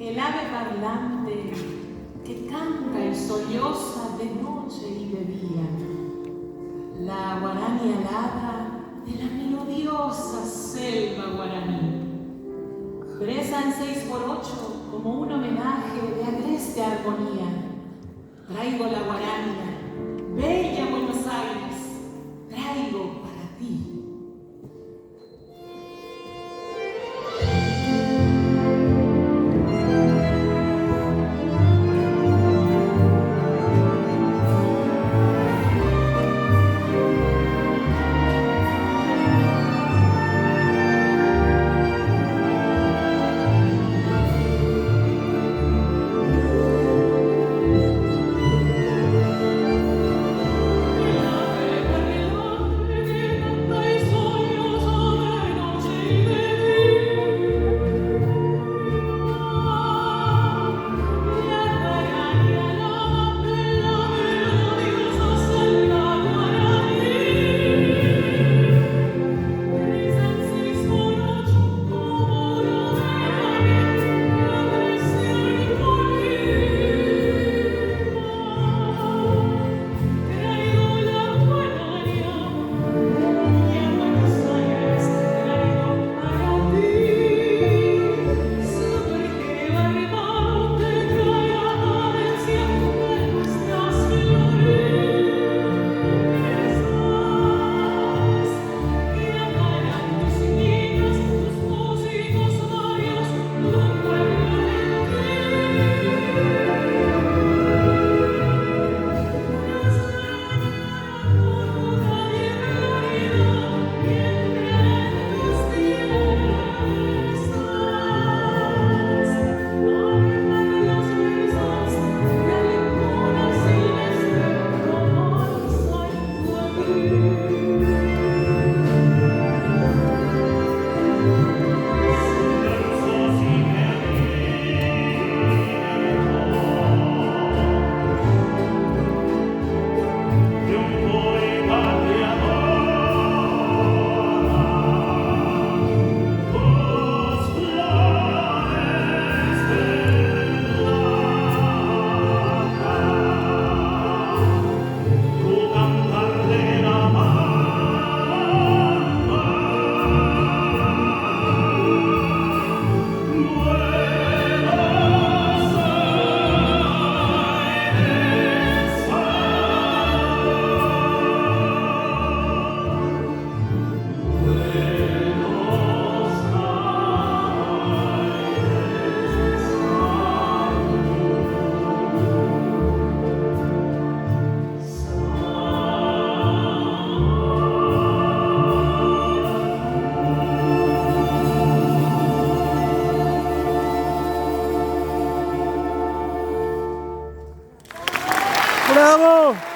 el ave parlante que canta y solloza de noche y de día, la guarani alada de la melodiosa selva guaraní, presa en 6x8 como un homenaje de agreste armonía. Traigo la guarania, bella Buenos Aires, traigo para ti. ¡Bravo!